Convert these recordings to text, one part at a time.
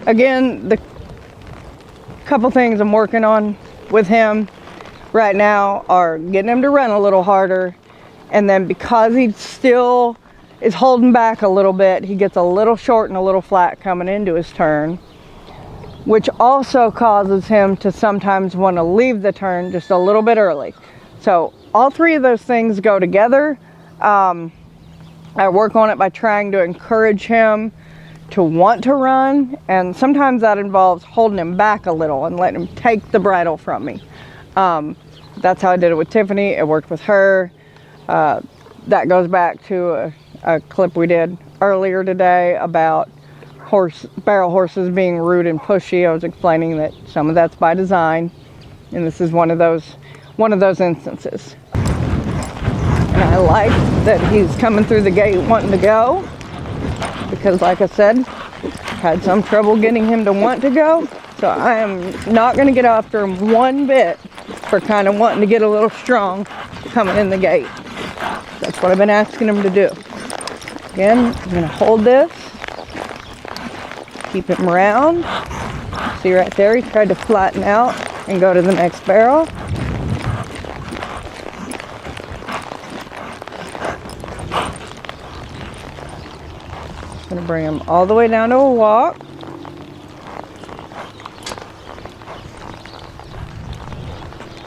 Again, the couple things I'm working on with him right now are getting him to run a little harder, and then because he still is holding back a little bit, he gets a little short and a little flat coming into his turn, which also causes him to sometimes want to leave the turn just a little bit early. So all three of those things go together. I work on it by trying to encourage him to want to run, and sometimes that involves holding him back a little and letting him take the bridle from me. That's how I did it with Tiffany. It worked with her. That goes back to a clip we did earlier today about barrel horses being rude and pushy. I was explaining that some of that's by design, and this is one of those instances. And I like that he's coming through the gate wanting to go, because like I said, had some trouble getting him to want to go. So I am not going to get after him one bit for kind of wanting to get a little strong coming in the gate. That's what I've been asking him to do. Again, I'm going to hold this, keep him round. See right there, he tried to flatten out and go to the next barrel. Going to bring him all the way down to a walk.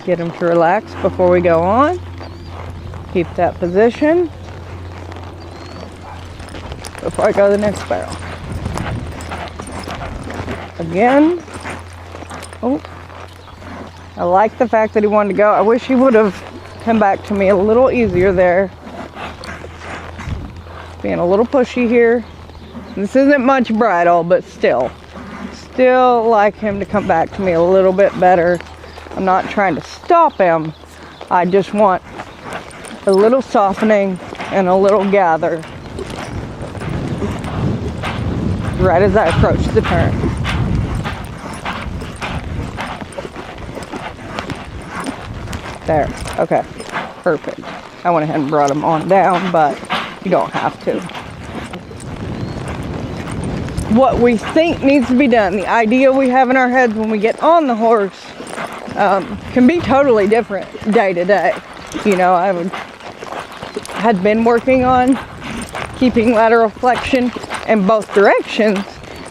Get him to relax before we go on. Keep that position before I go to the next barrel. Again. Oh, I like the fact that he wanted to go. I wish he would have come back to me a little easier there. Being a little pushy here. This isn't much bridle, but still like him to come back to me a little bit better. I'm not trying to stop him. I just want a little softening and a little gather right as I approach the turn. There. Okay. Perfect. I went ahead and brought him on down, but you don't have to. What we think needs to be done, the idea we have in our heads when we get on the horse, can be totally different day to day. You know, I had been working on keeping lateral flexion in both directions,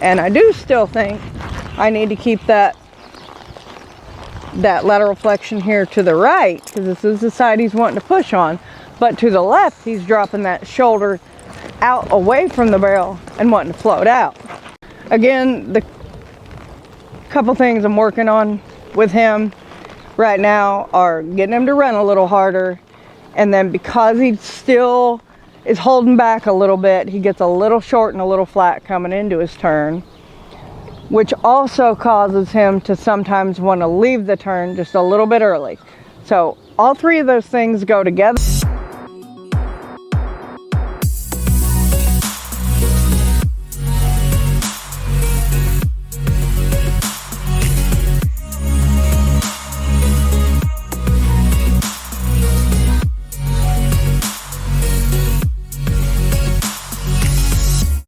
and I do still think I need to keep that lateral flexion here to the right, because this is the side he's wanting to push on, but to the left he's dropping that shoulder out away from the barrel and wanting to float out. Again, the couple things I'm working on with him right now are getting him to run a little harder, and then because he still is holding back a little bit, he gets a little short and a little flat coming into his turn, which also causes him to sometimes want to leave the turn just a little bit early. So all three of those things go together.